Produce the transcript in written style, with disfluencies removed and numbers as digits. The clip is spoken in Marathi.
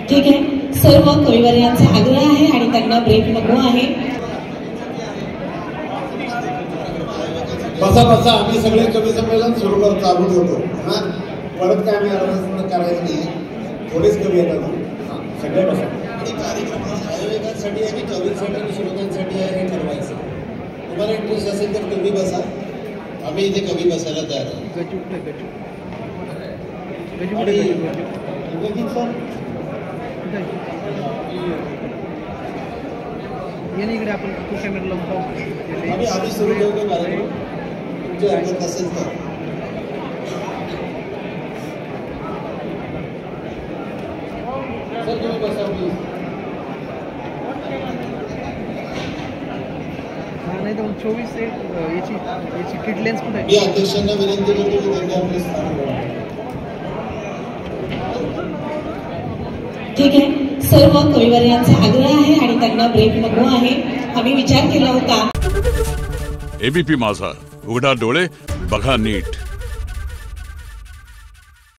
ठीक आहे, सर्व कविवर्यांचा आग्रह आहे आणि त्यांना ब्रेक नको आहे। बसा बसा, आम्ही सगळे कवी संमेलन सुरू करतो, चालू ठेवतो हा। परत काय आम्ही आराधना करायचं नाही, थोडेच कवी येतात, सगळे बसा। आणि कार्यक्रम आयोजकांसाठी आणि कवींसाठी आणि श्रोत्यांसाठी आहे हे ठरवायचं। तुम्हाला इंटरेस्ट असेल तर तुम्ही बसा, आम्ही इथे कवी बसायला तयार आहोत। इकडे आपण कॅमेरा लावून आम्ही सुरू ठेवतो कार्यक्रम, तुमची हरकत नसेल तर सर तुम्ही बसा प्लीज। नाही तर 24 याची किट लेन्स कुठे आहे? मी अध्यक्षांना विनंती करतो की त्यांनी आपले स्थान ठेवावे। ठीक आहे, सर्व कविवर्यांचा आग्रह आहे आणि त्यांना ब्रेक नको आहे। आम्ही विचार केला होता। एबीपी माझा, उघडा डोळे बघा नीट।